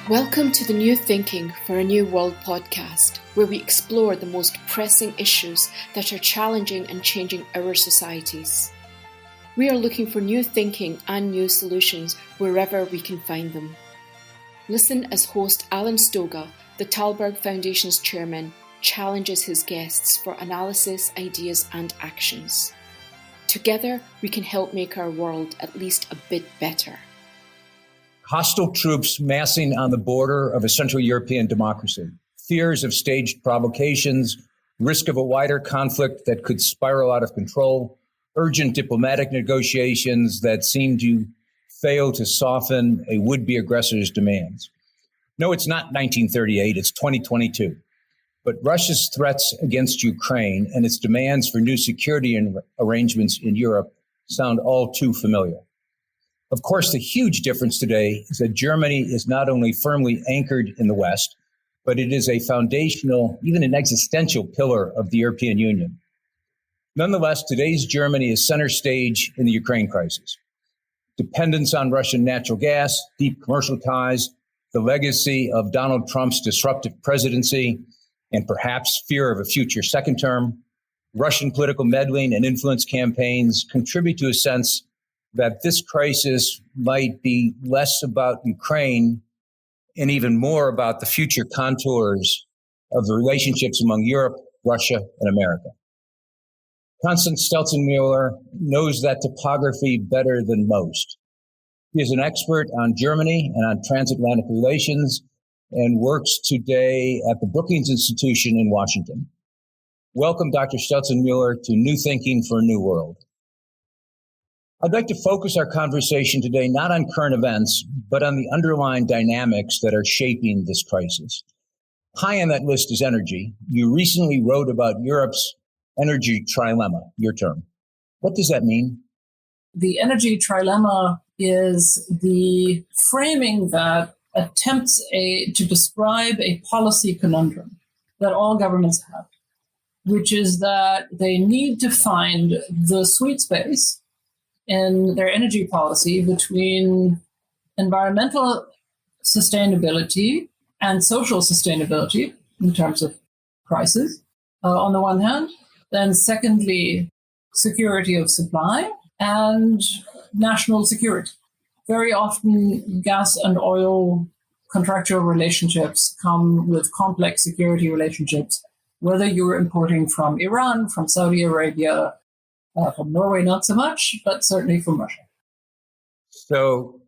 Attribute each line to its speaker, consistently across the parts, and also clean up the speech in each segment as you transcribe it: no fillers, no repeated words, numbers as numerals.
Speaker 1: Welcome to the New Thinking for a New World podcast, where we explore the most pressing issues that are challenging and changing our societies. We are looking for new thinking and new solutions wherever we can find them. Listen as host Alan Stoga, the Talberg Foundation's chairman, challenges his guests for analysis, ideas and actions. Together, we can help make our world at least a bit better.
Speaker 2: Hostile troops massing on the border of a Central European democracy, fears of staged provocations, risk of a wider conflict that could spiral out of control, urgent diplomatic negotiations that seem to fail to soften a would-be aggressor's demands. No, it's not 1938, it's 2022. But Russia's threats against Ukraine and its demands for new security arrangements in Europe sound all too familiar. Of course, the huge difference today is that Germany is not only firmly anchored in the West, but it is a foundational, even an existential pillar of the European Union. Nonetheless, today's Germany is center stage in the Ukraine crisis. Dependence on Russian natural gas, deep commercial ties, the legacy of Donald Trump's disruptive presidency, and perhaps fear of a future second term, Russian political meddling and influence campaigns contribute to a sense that this crisis might be less about Ukraine and even more about the future contours of the relationships among Europe, Russia, and America. Constanze Stelzenmüller knows that topography better than most. He is an expert on Germany and on transatlantic relations and works today at the Brookings Institution in Washington. Welcome, Dr. Stelzenmüller, to New Thinking for a New World. I'd like to focus our conversation today not on current events, but on the underlying dynamics that are shaping this crisis. High on that list is energy. You recently wrote about Europe's energy trilemma, your term. What does that mean?
Speaker 3: The energy trilemma is the framing that attempts to describe a policy conundrum that all governments have, which is that they need to find the sweet space in their energy policy between environmental sustainability and social sustainability in terms of prices, on the one hand. Then secondly, security of supply and national security. Very often, gas and oil contractual relationships come with complex security relationships, whether you're importing from Iran, from Saudi Arabia, from Norway, not so much, but certainly from Russia.
Speaker 2: So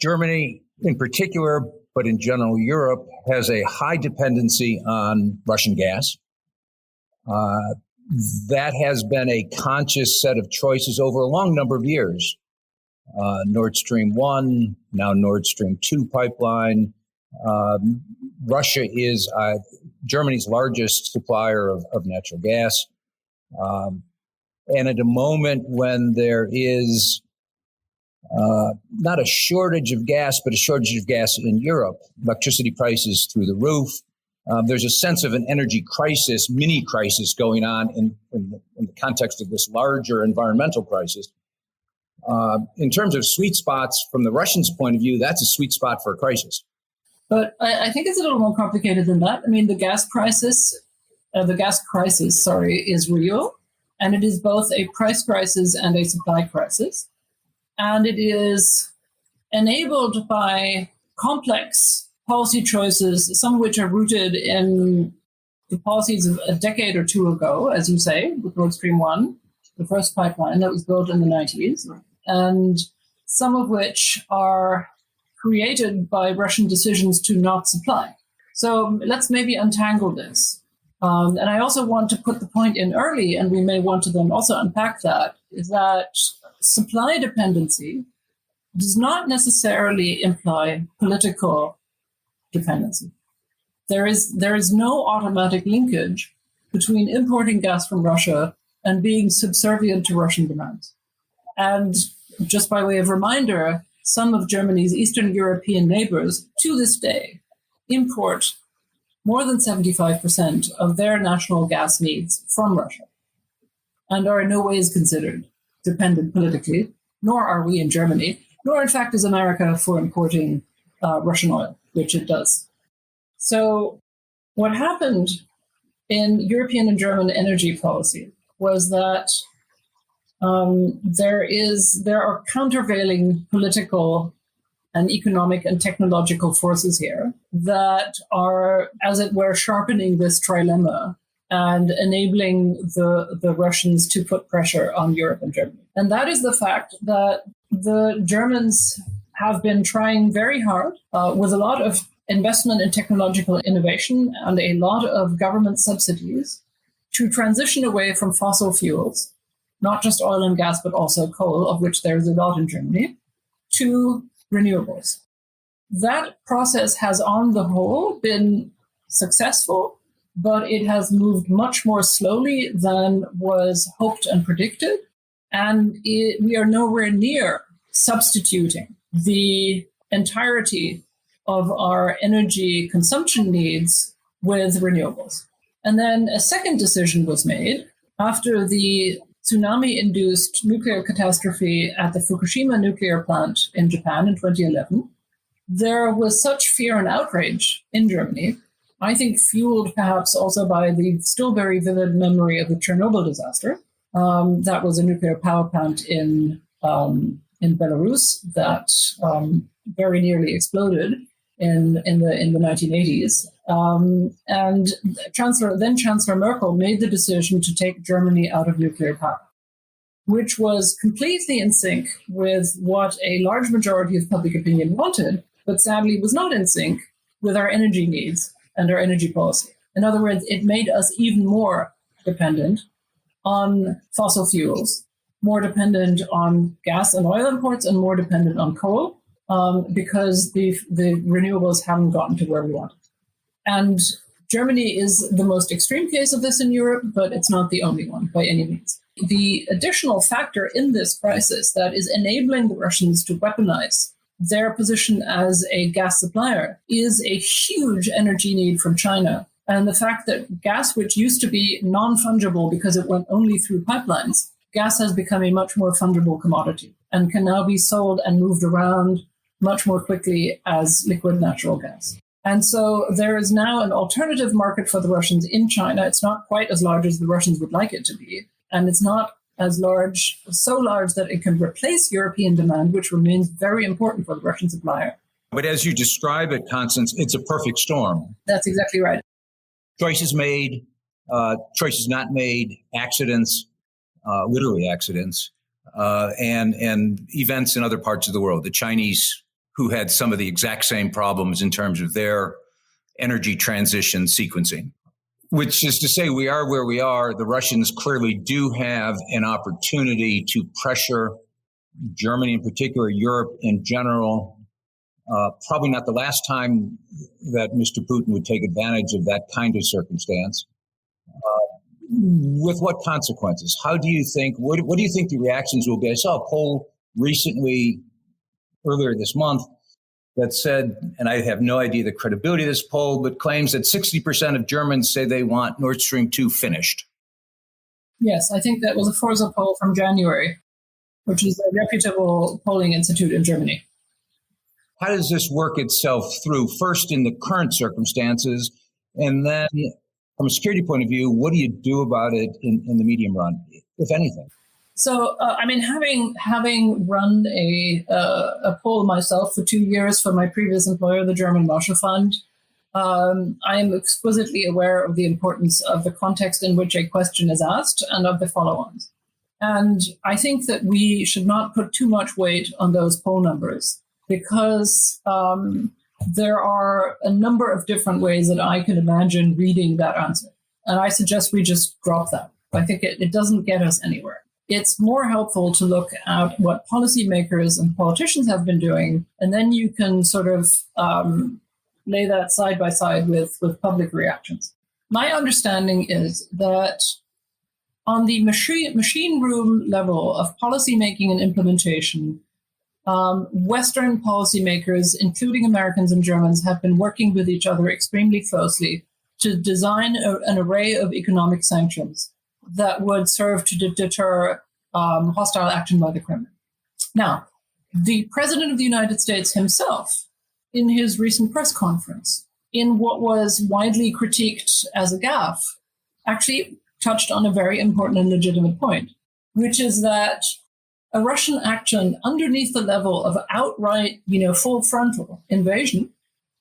Speaker 2: Germany in particular, but in general, Europe has a high dependency on Russian gas. That has been a conscious set of choices over a long number of years. Nord Stream 1, now Nord Stream 2 pipeline. Russia is Germany's largest supplier of natural gas. And at a moment when there is not a shortage of gas, but a shortage of gas in Europe, electricity prices through the roof, there's a sense of an energy crisis, mini crisis going on in the context of this larger environmental crisis. In terms of sweet spots, from the Russians' point of view, that's a sweet spot for a crisis.
Speaker 3: But I think it's a little more complicated than that. I mean, the gas crisis, is real. And it is both a price crisis and a supply crisis. And it is enabled by complex policy choices, some of which are rooted in the policies of a decade or two ago, as you say, with Nord Stream 1, the first pipeline that was built in the 90s, and some of which are created by Russian decisions to not supply. So let's maybe untangle this. And I also want to put the point in early, and we may want to then also unpack that, is that supply dependency does not necessarily imply political dependency. There is no automatic linkage between importing gas from Russia and being subservient to Russian demands. And just by way of reminder, some of Germany's Eastern European neighbors to this day import more than 75% of their national gas needs from Russia and are in no ways considered dependent politically, nor are we in Germany, nor in fact is America for importing Russian oil. which it does. So what happened in European and German energy policy was that there are countervailing political and economic and technological forces here that are, as it were, sharpening this trilemma and enabling the Russians to put pressure on Europe and Germany. And that is the fact that the Germans have been trying very hard with a lot of investment in technological innovation and a lot of government subsidies to transition away from fossil fuels, not just oil and gas, but also coal, of which there's a lot in Germany, to renewables. That process has, on the whole, been successful, but it has moved much more slowly than was hoped and predicted. And we are nowhere near substituting the entirety of our energy consumption needs with renewables. And then a second decision was made after the tsunami-induced nuclear catastrophe at the Fukushima nuclear plant in Japan in 2011. There was such fear and outrage in Germany, I think fueled perhaps also by the still very vivid memory of the Chernobyl disaster. That was a nuclear power plant in Belarus that very nearly exploded in the 1980s. And Chancellor Merkel made the decision to take Germany out of nuclear power, which was completely in sync with what a large majority of public opinion wanted, but sadly was not in sync with our energy needs and our energy policy. In other words, it made us even more dependent on fossil fuels, more dependent on gas and oil imports, and more dependent on coal, because the renewables haven't gotten to where we want. And Germany is the most extreme case of this in Europe, but it's not the only one by any means. The additional factor in this crisis that is enabling the Russians to weaponize their position as a gas supplier is a huge energy need from China. And the fact that gas, which used to be non-fungible because it went only through pipelines, gas has become a much more fungible commodity and can now be sold and moved around much more quickly as liquid natural gas. And so there is now an alternative market for the Russians in China. It's not quite as large as the Russians would like it to be. And it's not as large, so large that it can replace European demand, which remains very important for the Russian supplier.
Speaker 2: But as you describe it, Constance, it's a perfect storm.
Speaker 3: That's exactly right.
Speaker 2: Choices made, choices not made, accidents, literally accidents, and events in other parts of the world. The Chinese, who had some of the exact same problems in terms of their energy transition sequencing, which is to say we are where we are. The Russians clearly do have an opportunity to pressure Germany in particular, Europe in general. Probably not the last time that Mr. Putin would take advantage of that kind of circumstance. With what consequences? How do you think, what do you think the reactions will be? I saw a poll recently, earlier this month, that said, and I have no idea the credibility of this poll, but claims that 60% of Germans say they want Nord Stream 2 finished.
Speaker 3: Yes, I think that was a Forza poll from January, which is a reputable polling institute in Germany.
Speaker 2: How does this work itself through, first in the current circumstances, and then from a security point of view, what do you do about it in the medium run, if anything?
Speaker 3: So, having run a poll myself for 2 years for my previous employer, the German Marshall Fund, I am exquisitely aware of the importance of the context in which a question is asked and of the follow-ons. And I think that we should not put too much weight on those poll numbers because there are a number of different ways that I can imagine reading that answer. And I suggest we just drop that. I think it doesn't get us anywhere. It's more helpful to look at what policymakers and politicians have been doing, and then you can sort of lay that side by side with public reactions. My understanding is that on the machine room level of policymaking and implementation, Western policymakers, including Americans and Germans, have been working with each other extremely closely to design an array of economic sanctions that would serve to deter hostile action by the Kremlin. Now, the President of the United States himself in his recent press conference, in what was widely critiqued as a gaffe, actually touched on a very important and legitimate point, which is that a Russian action underneath the level of outright, full frontal invasion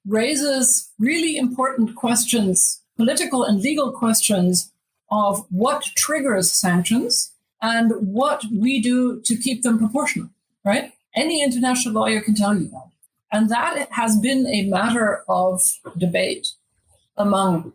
Speaker 3: raises really important questions, political and legal questions of what triggers sanctions and what we do to keep them proportional, right? Any international lawyer can tell you that. And that has been a matter of debate among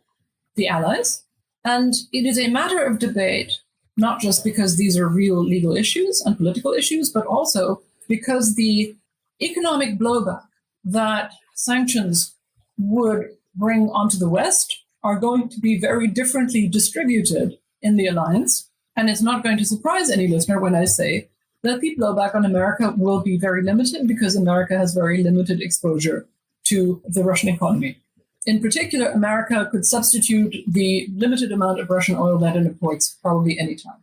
Speaker 3: the allies. And it is a matter of debate, not just because these are real legal issues and political issues, but also because the economic blowback that sanctions would bring onto the West are going to be very differently distributed in the alliance. And it's not going to surprise any listener when I say that the blowback on America will be very limited because America has very limited exposure to the Russian economy. In particular, America could substitute the limited amount of Russian oil that it imports probably any time.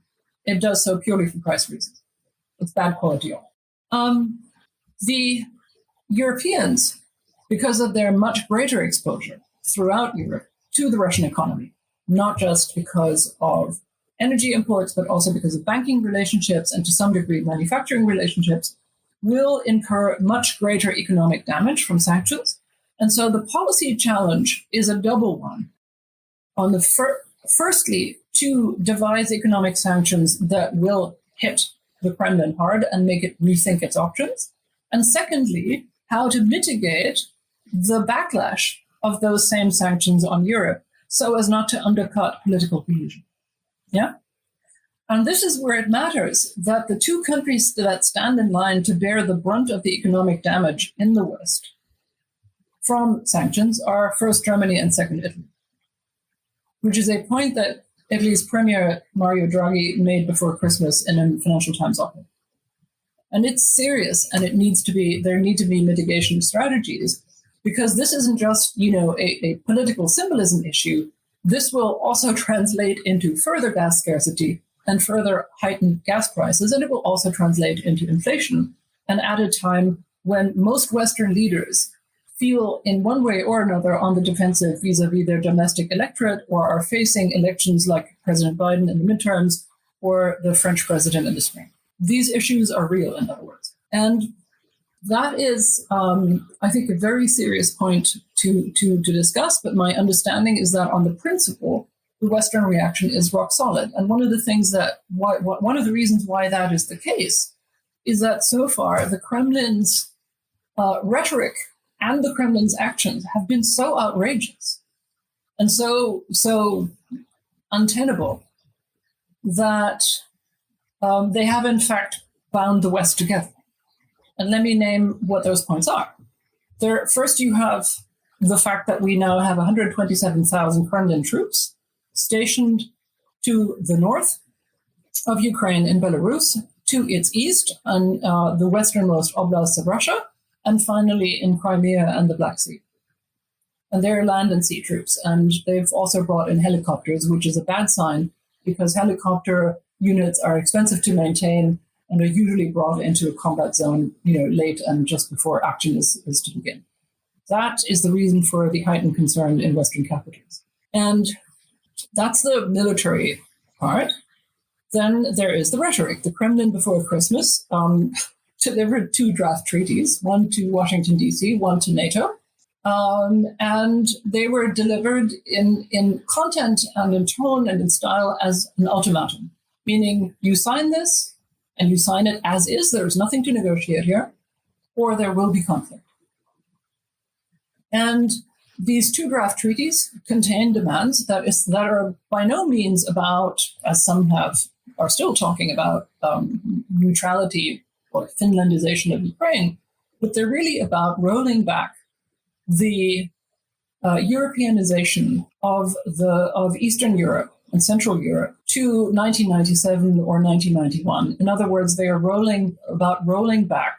Speaker 3: It does so purely for price reasons. It's bad quality oil. The Europeans, because of their much greater exposure throughout Europe to the Russian economy, not just because of energy imports, but also because of banking relationships and to some degree manufacturing relationships, will incur much greater economic damage from sanctions. And so the policy challenge is a double one. On the firstly, to devise economic sanctions that will hit the Kremlin hard and make it rethink its options. And secondly, how to mitigate the backlash of those same sanctions on Europe so as not to undercut political cohesion. Yeah? And this is where it matters that the two countries that stand in line to bear the brunt of the economic damage in the West from sanctions are first Germany and second Italy, which is a point that Italy's Premier Mario Draghi made before Christmas in a Financial Times op-ed. And it's serious, and there need to be mitigation strategies, because this isn't just, a political symbolism issue. This will also translate into further gas scarcity and further heightened gas prices, and it will also translate into inflation. And at a time when most Western leaders feel in one way or another on the defensive vis-a-vis their domestic electorate, or are facing elections like President Biden in the midterms or the French president in the spring. These issues are real, in other words. And that is, I think, a very serious point to discuss. But my understanding is that on the principle, the Western reaction is rock solid. And one of the reasons why that is the case is that so far the Kremlin's rhetoric and the Kremlin's actions have been so outrageous and so untenable that they have in fact bound the West together. And let me name what those points are. First, you have the fact that we now have 127,000 Kremlin troops stationed to the north of Ukraine in Belarus, to its east, and the westernmost oblasts of Russia, and finally in Crimea and the Black Sea. And they're land and sea troops. And they've also brought in helicopters, which is a bad sign because helicopter units are expensive to maintain and are usually brought into a combat zone, late and just before action is to begin. That is the reason for the heightened concern in Western capitals. And that's the military part. Then there is the rhetoric. The Kremlin before Christmas delivered 2 draft treaties, one to Washington, D.C., one to NATO. And they were delivered in content and in tone and in style as an ultimatum, meaning you sign this and you sign it as is, there's nothing to negotiate here, or there will be conflict. And these 2 draft treaties contain demands that are by no means about, as some are still talking about, neutrality or Finlandization of Ukraine, but they're really about rolling back the Europeanization of Eastern Europe and Central Europe to 1997 or 1991. In other words, they are rolling back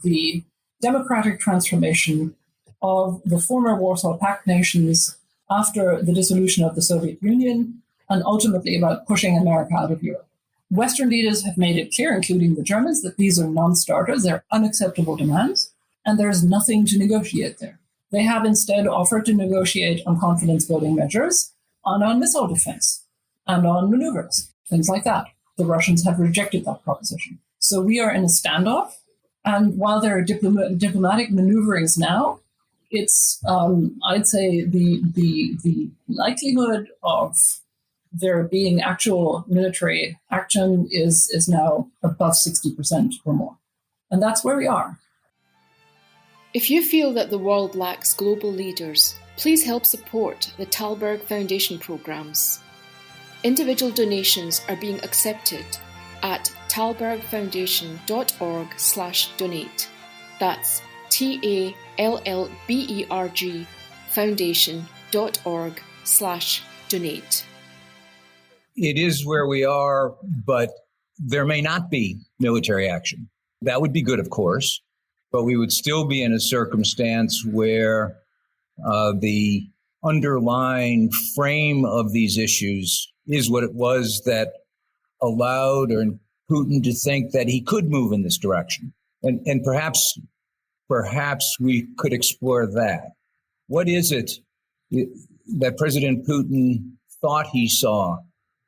Speaker 3: the democratic transformation of the former Warsaw Pact nations after the dissolution of the Soviet Union, and ultimately about pushing America out of Europe. Western leaders have made it clear, including the Germans, that these are non-starters. They're unacceptable demands. and there's nothing to negotiate there. They have instead offered to negotiate on confidence-building measures and on missile defense and on maneuvers, things like that. The Russians have rejected that proposition. So we are in a standoff. And while there are diplomatic maneuverings now, it's, I'd say, the likelihood of there being actual military action is now above 60% or more. And that's where we are.
Speaker 1: If you feel that the world lacks global leaders, please help support the Thalberg Foundation programs. Individual donations are being accepted at thalbergfoundation.org/donate. That's TALLBERG foundation.org/donate.
Speaker 2: It is where we are, but there may not be military action. That would be good, of course, but we would still be in a circumstance where the underlying frame of these issues is what it was that allowed Putin to think that he could move in this direction. And perhaps we could explore that. What is it that President Putin thought he saw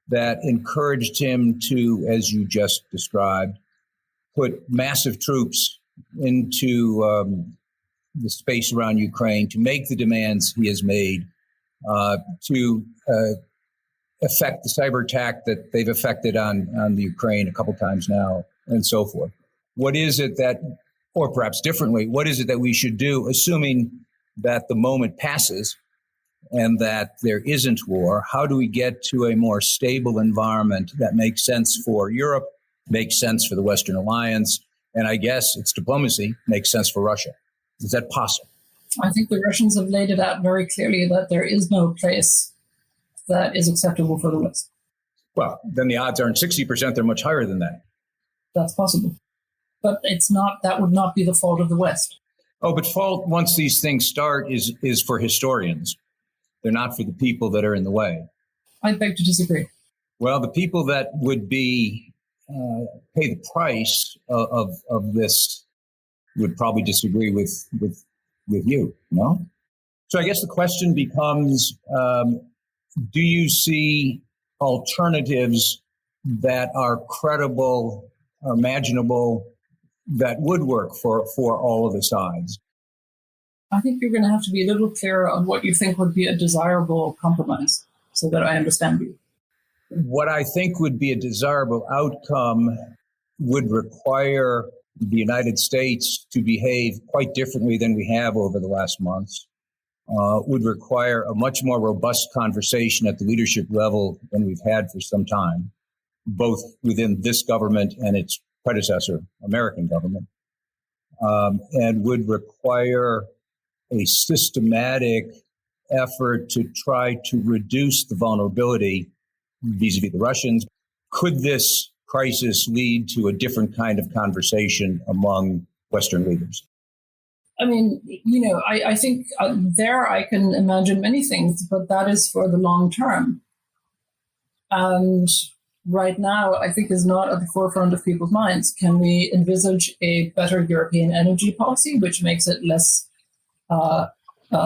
Speaker 2: that encouraged him to, as you just described, put massive troops into the space around Ukraine, to make the demands he has made, to affect the cyber attack that they've effected on the Ukraine a couple times now, and so forth? What is it that, or perhaps differently, what is it that we should do, assuming that the moment passes and that there isn't war? How do we get to a more stable environment that makes sense for Europe, makes sense for the Western Alliance, and I guess it's diplomacy, makes sense for Russia? Is that possible?
Speaker 3: I think the Russians have laid it out very clearly that there is no place that is acceptable for the West.
Speaker 2: Well, then the odds aren't 60%, they're much higher than that.
Speaker 3: That's possible. But it's not, that would not be the fault of the West.
Speaker 2: Oh, but fault, once these things start, is for historians. They're not for the people that are in the way.
Speaker 3: I beg to disagree.
Speaker 2: Well, the people that would be pay the price of this would probably disagree with you, no? So I guess the question becomes, do you see alternatives that are credible or imaginable that would work for all of the sides?
Speaker 3: I think you're going to have to be a little clearer on what you think would be a desirable compromise so that I understand you.
Speaker 2: What I think would be a desirable outcome would require the United States to behave quite differently than we have over the last months, would require a much more robust conversation at the leadership level than we've had for some time, both within this government and its predecessor, American government, and would require a systematic effort to try to reduce the vulnerability vis-a-vis the Russians. Could this crisis lead to a different kind of conversation among Western leaders?
Speaker 3: I mean, I think there I can imagine many things, but that is for the long term. And right now, I think is not at the forefront of people's minds. Can we envisage a better European energy policy, which makes it less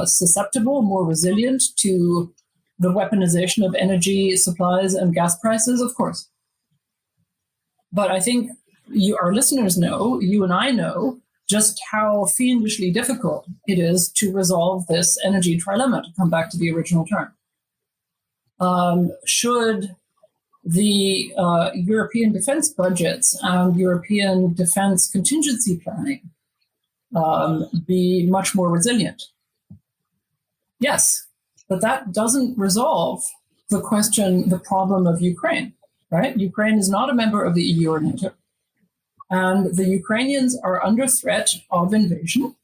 Speaker 3: susceptible, more resilient to the weaponization of energy supplies and gas prices? Of course. But I think our listeners know, you and I know, just how fiendishly difficult it is to resolve this energy trilemma, to come back to the original term. Should the European defense budgets and European defense contingency planning be much more resilient? Yes, but that doesn't resolve the problem of Ukraine, right? Ukraine is not a member of the EU or NATO. And the Ukrainians are under threat of invasion.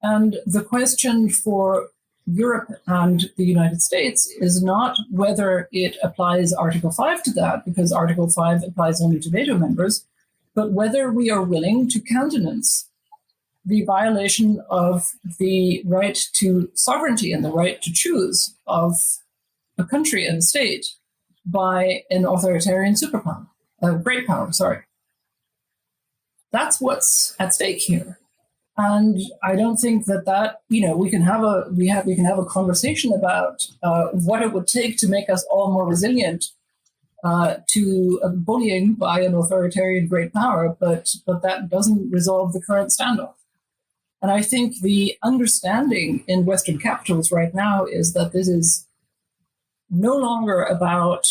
Speaker 3: And the question for Europe and the United States is not whether it applies Article 5 to that, because Article 5 applies only to NATO members, but whether we are willing to countenance the violation of the right to sovereignty and the right to choose of a country and a state by an authoritarian superpower, a great power, sorry. That's what's at stake here. And I don't think that we can have a conversation about what it would take to make us all more resilient to bullying by an authoritarian great power, but that doesn't resolve the current standoff. And I think the understanding in Western capitals right now is that this is no longer about,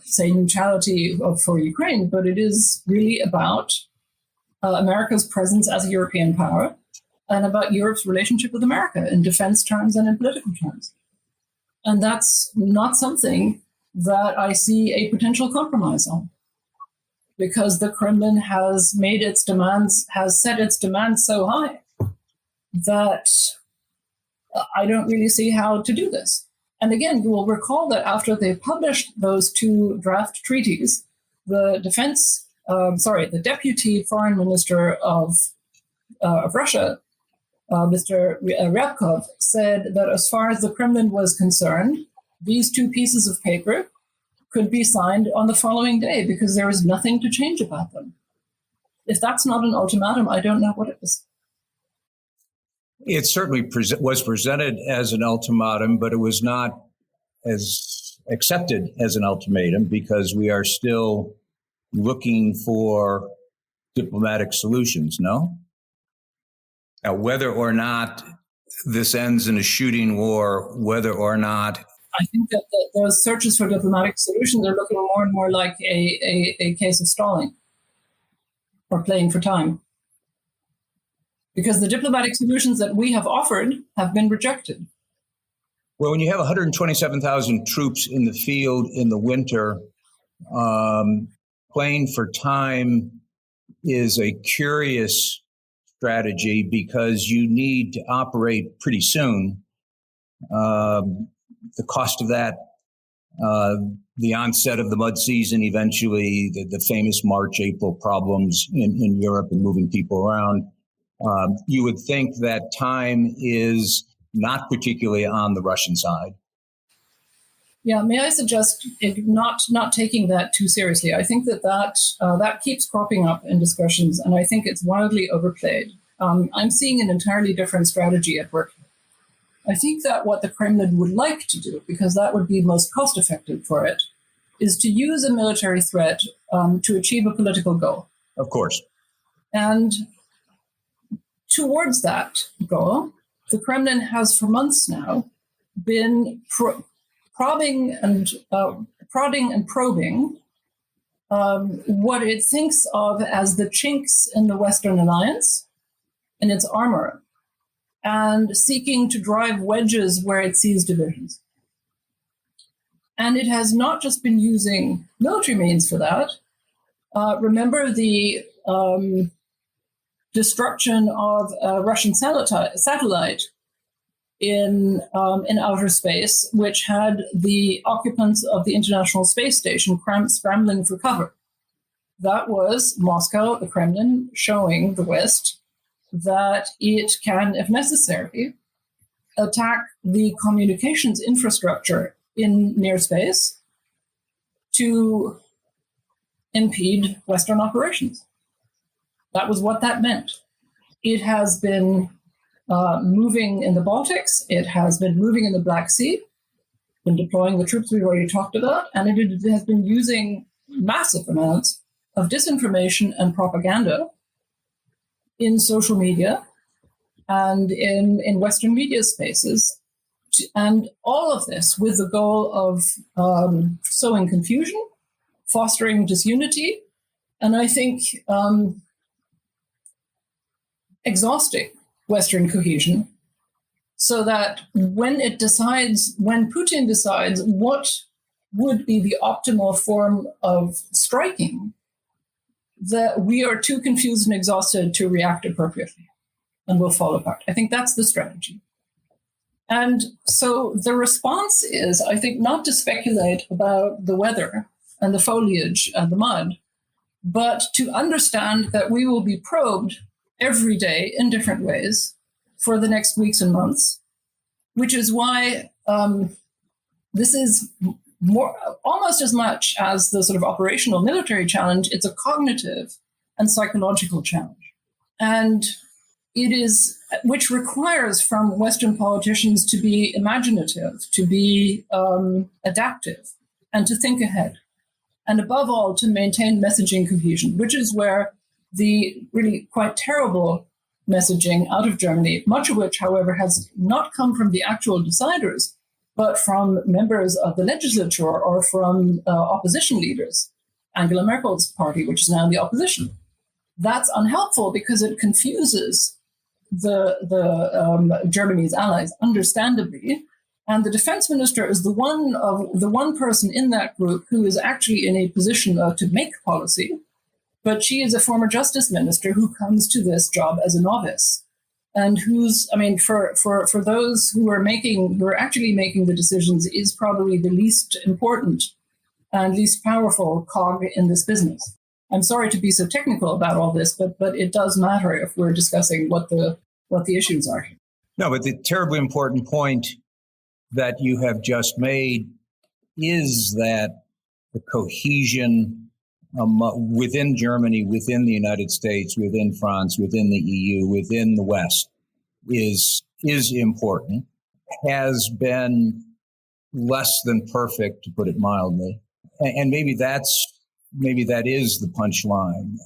Speaker 3: say, neutrality for Ukraine, but it is really about America's presence as a European power and about Europe's relationship with America in defense terms and in political terms. And that's not something that I see a potential compromise on, because the Kremlin has set its demands so high that I don't really see how to do this. And again, you will recall that after they published those two draft treaties, the deputy foreign minister of Russia, Mr. Ryabkov, said that as far as the Kremlin was concerned, these two pieces of paper could be signed on the following day because there is nothing to change about them. If that's not an ultimatum, I don't know what it is.
Speaker 2: It certainly was presented as an ultimatum, but it was not as accepted as an ultimatum because we are still looking for diplomatic solutions, no? Now, whether or not this ends in a shooting war, whether or not...
Speaker 3: I think that those searches for diplomatic solutions are looking more and more like a case of stalling or playing for time. Because the diplomatic solutions that we have offered have been rejected.
Speaker 2: Well, when you have 127,000 troops in the field in the winter, playing for time is a curious strategy because you need to operate pretty soon. The cost of that, the onset of the mud season, eventually the famous March-April problems in Europe and moving people around. You would think that time is not particularly on the Russian side.
Speaker 3: Yeah, may I suggest not taking that too seriously? I think that keeps cropping up in discussions, and I think it's wildly overplayed. I'm seeing an entirely different strategy at work. I think that what the Kremlin would like to do, because that would be most cost-effective for it, is to use a military threat to achieve a political goal.
Speaker 2: Of course.
Speaker 3: And towards that goal, the Kremlin has for months now been prodding and probing what it thinks of as the chinks in the Western alliance, in its armor, and seeking to drive wedges where it sees divisions. And it has not just been using military means for that. Remember the destruction of a Russian satellite in outer space, which had the occupants of the International Space Station scrambling for cover. That was Moscow, the Kremlin, showing the West that it can, if necessary, attack the communications infrastructure in near space to impede Western operations. That was what that meant. It has been moving in the Baltics. It has been moving in the Black Sea, been deploying the troops we've already talked about, and it has been using massive amounts of disinformation and propaganda in social media and in Western media spaces. And all of this with the goal of sowing confusion, fostering disunity, and I think exhausting Western cohesion, so that when Putin decides what would be the optimal form of striking, that we are too confused and exhausted to react appropriately and will fall apart. I think that's the strategy. And so the response is, I think, not to speculate about the weather and the foliage and the mud, but to understand that we will be probed every day in different ways for the next weeks and months, which is why this is more, almost as much as the sort of operational military challenge, it's a cognitive and psychological challenge. And which requires from Western politicians to be imaginative, to be adaptive, and to think ahead. And above all, to maintain messaging cohesion, which is where the really quite terrible messaging out of Germany, much of which, however, has not come from the actual deciders, but from members of the legislature or from opposition leaders, Angela Merkel's party, which is now in the opposition. That's unhelpful because it confuses the Germany's allies, understandably. And the defense minister is the one person in that group who is actually in a position to make policy. But she is a former justice minister who comes to this job as a novice, and for those who are actually making the decisions, is probably the least important and least powerful cog in this business. I'm sorry to be so technical about all this, but it does matter if we're discussing what the issues are.
Speaker 2: No, but the terribly important point that you have just made is that the cohesion within Germany, within the United States, within France, within the EU, within the West is important, has been less than perfect, to put it mildly. And maybe that is the punchline.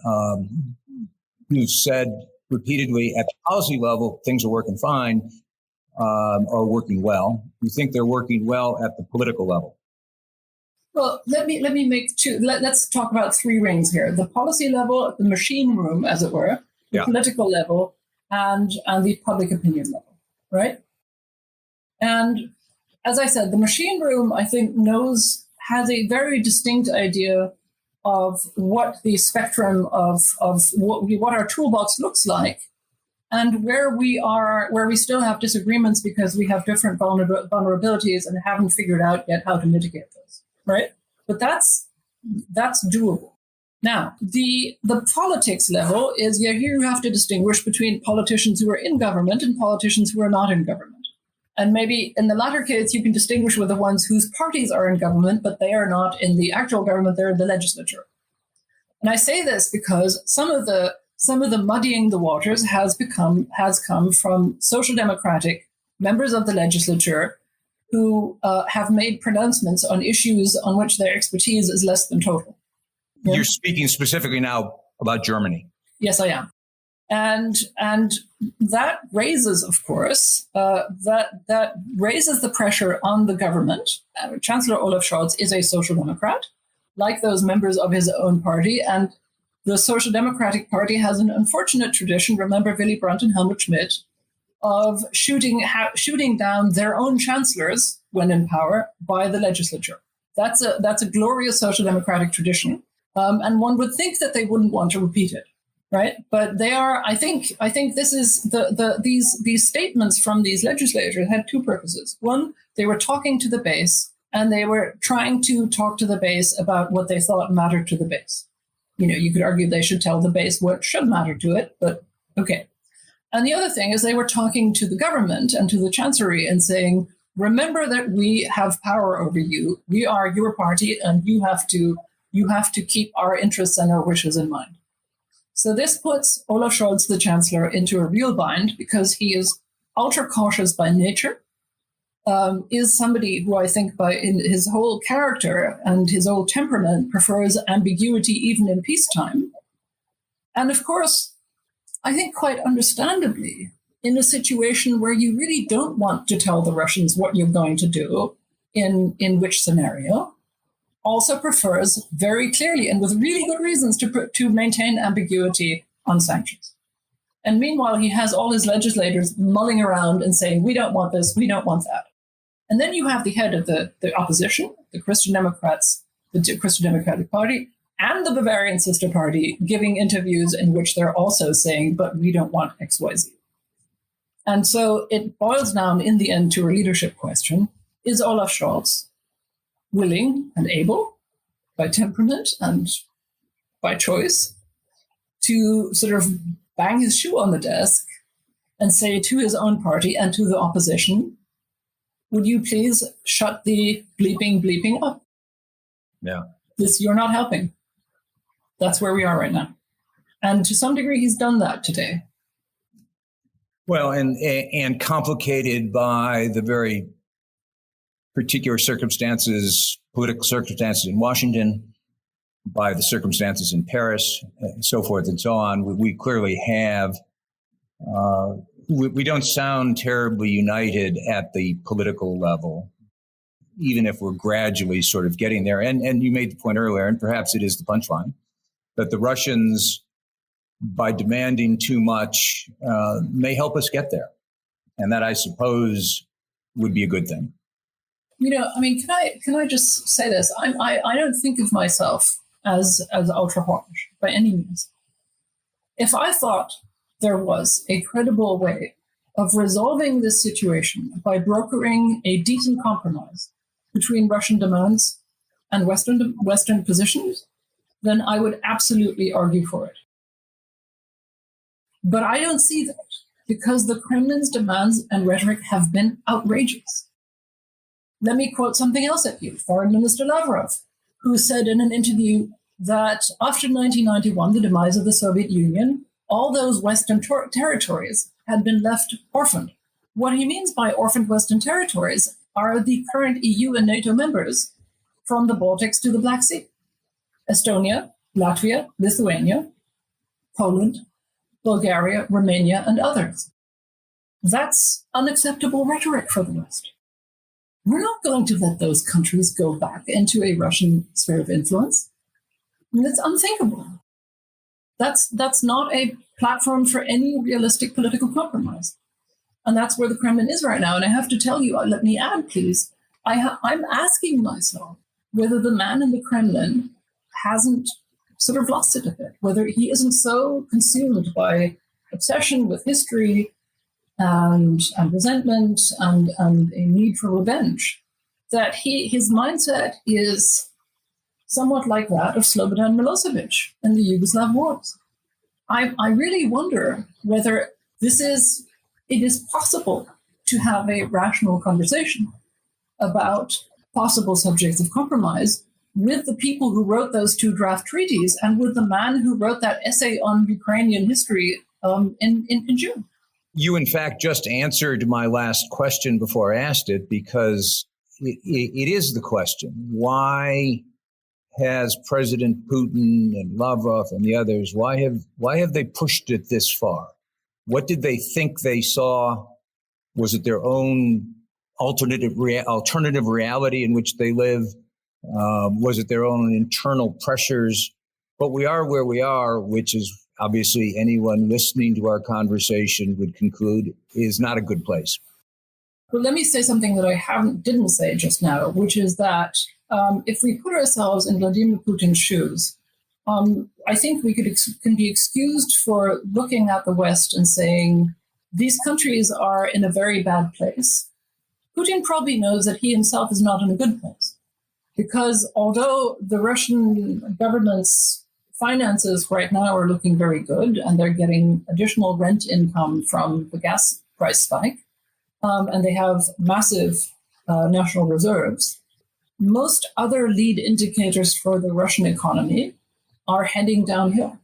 Speaker 2: You've said repeatedly at the policy level, things are working fine, or working well. You think they're working well at the political level?
Speaker 3: Well, let me make two. Let's talk about three rings here: the policy level, the machine room, as it were, the political level, and the public opinion level, right? And as I said, the machine room, I think, has a very distinct idea of what the spectrum of what our toolbox looks like, and where we still have disagreements because we have different vulnerabilities and haven't figured out yet how to mitigate those. Right, but that's doable. Now, the politics level is here you have to distinguish between politicians who are in government and politicians who are not in government. And maybe in the latter case, you can distinguish with the ones whose parties are in government, but they are not in the actual government; they're in the legislature. And I say this because some of the muddying the waters has come from social democratic members of the legislature who have made pronouncements on issues on which their expertise is less than total. Yeah?
Speaker 2: You're speaking specifically now about Germany.
Speaker 3: Yes, I am. And that raises, of course, that raises the pressure on the government. Chancellor Olaf Scholz is a social democrat, like those members of his own party. And the Social Democratic Party has an unfortunate tradition, remember Willy Brandt and Helmut Schmidt, of shooting down their own chancellors when in power by the legislature. That's a glorious social democratic tradition, and one would think that they wouldn't want to repeat it, right? But they are. I think this is these statements from these legislators had two purposes. One, they were talking to the base, and they were trying to talk to the base about what they thought mattered to the base. You could argue they should tell the base what should matter to it, but okay. And the other thing is they were talking to the government and to the chancellery and saying, remember that we have power over you. We are your party, and you have to keep our interests and our wishes in mind. So this puts Olaf Scholz, the chancellor, into a real bind because he is ultra cautious by nature, is somebody who I think in his whole character and his whole temperament prefers ambiguity even in peacetime. And of course, I think quite understandably, in a situation where you really don't want to tell the Russians what you're going to do in which scenario, also prefers very clearly and with really good reasons to maintain ambiguity on sanctions. And meanwhile, he has all his legislators mulling around and saying, we don't want this, we don't want that. And then you have the head of the opposition, the Christian Democrats, the Christian Democratic Party, and the Bavarian sister party giving interviews in which they're also saying, but we don't want XYZ. And so it boils down in the end to a leadership question. Is Olaf Scholz willing and able, by temperament and by choice, to sort of bang his shoe on the desk and say to his own party and to the opposition, would you please shut the bleeping up?
Speaker 2: Yeah.
Speaker 3: You're not helping. That's where we are right now. And to some degree, he's done that today.
Speaker 2: Well, and complicated by the very particular circumstances, political circumstances in Washington, by the circumstances in Paris, and so forth and so on. We clearly have, we don't sound terribly united at the political level, even if we're gradually sort of getting there. And you made the point earlier, and perhaps it is the punchline, that the Russians, by demanding too much, may help us get there. And that, I suppose, would be a good thing.
Speaker 3: You know, I mean, can I just say this? I don't think of myself as ultra hawkish by any means. If I thought there was a credible way of resolving this situation by brokering a decent compromise between Russian demands and Western positions, then I would absolutely argue for it. But I don't see that, because the Kremlin's demands and rhetoric have been outrageous. Let me quote something else at you. Foreign Minister Lavrov, who said in an interview that after 1991, the demise of the Soviet Union, all those Western territories had been left orphaned. What he means by orphaned Western territories are the current EU and NATO members from the Baltics to the Black Sea. Estonia, Latvia, Lithuania, Poland, Bulgaria, Romania, and others. That's unacceptable rhetoric for the West. We're not going to let those countries go back into a Russian sphere of influence. I mean, it's unthinkable. That's not a platform for any realistic political compromise. And that's where the Kremlin is right now. And I have to tell you, let me add, please, I'm asking myself whether the man in the Kremlin hasn't sort of lost it a bit, whether he isn't so consumed by obsession with history and resentment and a need for revenge, that his mindset is somewhat like that of Slobodan Milosevic in the Yugoslav wars. I really wonder whether it is possible to have a rational conversation about possible subjects of compromise with the people who wrote those two draft treaties and with the man who wrote that essay on Ukrainian history in June.
Speaker 2: You, in fact, just answered my last question before I asked it, because it is the question. Why has President Putin and Lavrov and the others, why have they pushed it this far? What did they think they saw? Was it their own alternative reality in which they live? Was it their own internal pressures? But we are where we are, which is obviously anyone listening to our conversation would conclude is not a good place.
Speaker 3: Well, let me say something that I didn't say just now, which is that if we put ourselves in Vladimir Putin's shoes, I think we can be excused for looking at the West and saying these countries are in a very bad place. Putin probably knows that he himself is not in a good place, because although the Russian government's finances right now are looking very good and they're getting additional rent income from the gas price spike, and they have massive national reserves, most other lead indicators for the Russian economy are heading downhill.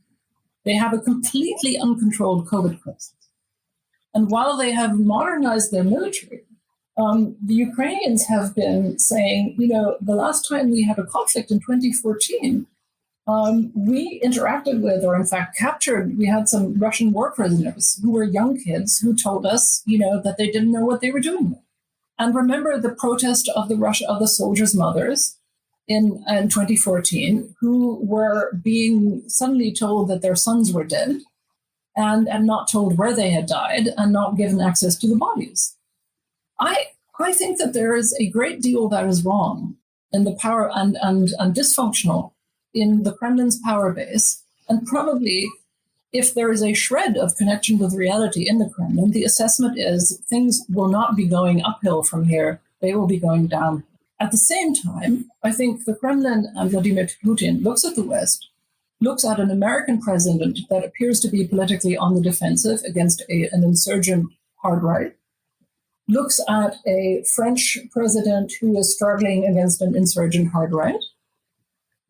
Speaker 3: They have a completely uncontrolled COVID crisis. And while they have modernized their military, the Ukrainians have been saying, the last time we had a conflict in 2014, we interacted with, or in fact captured, we had some Russian war prisoners who were young kids who told us, that they didn't know what they were doing. And remember the protest of the soldiers' mothers in 2014, who were being suddenly told that their sons were dead and not told where they had died and not given access to the bodies. I think that there is a great deal that is wrong in the power and dysfunctional in the Kremlin's power base. And probably if there is a shred of connection with reality in the Kremlin, the assessment is things will not be going uphill from here. They will be going down. At the same time, I think the Kremlin and Vladimir Putin looks at the West, looks at an American president that appears to be politically on the defensive against an insurgent hard right, looks at a French president who is struggling against an insurgent hard right,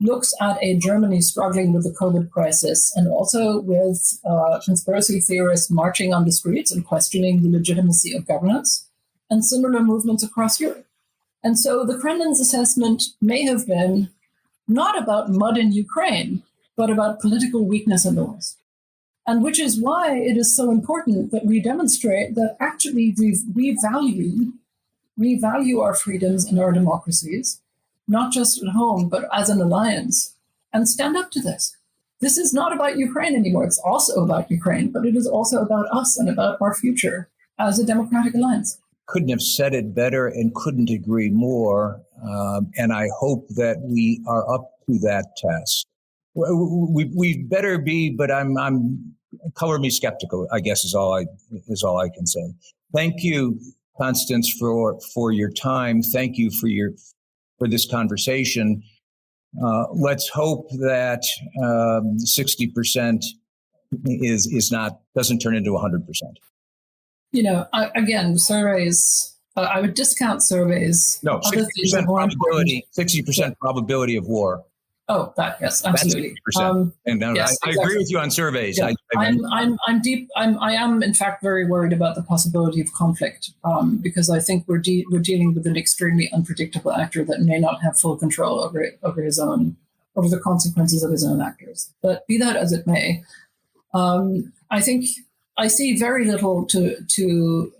Speaker 3: looks at a Germany struggling with the COVID crisis and also with conspiracy theorists marching on the streets and questioning the legitimacy of governance, and similar movements across Europe. And so the Kremlin's assessment may have been not about mud in Ukraine, but about political weakness in the West. And which is why it is so important that we demonstrate that actually we value our freedoms and our democracies, not just at home, but as an alliance, and stand up to this. This is not about Ukraine anymore. It's also about Ukraine, but it is also about us and about our future as a democratic alliance.
Speaker 2: Couldn't have said it better and couldn't agree more. And I hope that we are up to that test. We better be, but I'm color me skeptical, I guess is all I can say. Thank you, Constance, for your time. Thank you for this conversation. Let's hope that 60% doesn't turn into 100%.
Speaker 3: Again, surveys. I would discount surveys.
Speaker 2: No, 60% probability. 60% probability of war.
Speaker 3: Oh, that yes, absolutely.
Speaker 2: Yes, I agree with you on surveys.
Speaker 3: Yeah. I am in fact very worried about the possibility of conflict because I think we're dealing with an extremely unpredictable actor that may not have full control over the consequences of his own actors. But be that as it may, I think I see very little to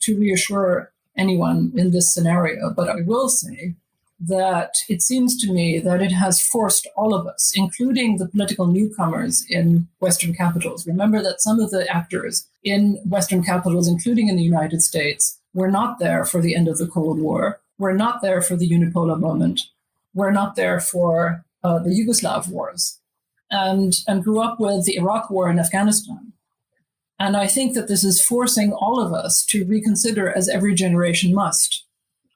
Speaker 3: reassure anyone in this scenario. But I will say that it seems to me that it has forced all of us, including the political newcomers in Western capitals. Remember that some of the actors in Western capitals, including in the United States, were not there for the end of the Cold War, were not there for the unipolar moment, were not there for the Yugoslav wars, and grew up with the Iraq War and Afghanistan. And I think that this is forcing all of us to reconsider, as every generation must,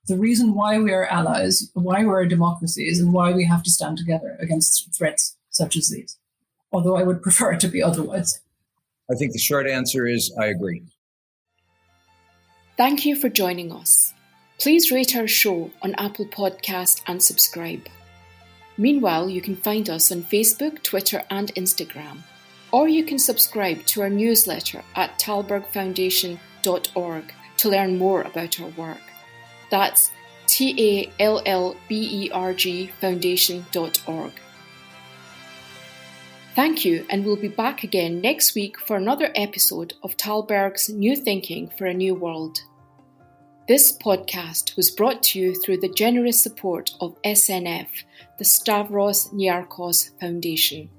Speaker 3: the reason why we are allies, why we are democracies, and why we have to stand together against threats such as these. Although I would prefer it to be otherwise.
Speaker 2: I think the short answer is I agree.
Speaker 1: Thank you for joining us. Please rate our show on Apple Podcast and subscribe. Meanwhile, you can find us on Facebook, Twitter, and Instagram. Or you can subscribe to our newsletter at talbergfoundation.org to learn more about our work. That's TALLBERG foundation.org. Thank you, and we'll be back again next week for another episode of Talberg's New Thinking for a New World. This podcast was brought to you through the generous support of SNF, the Stavros Niarchos Foundation.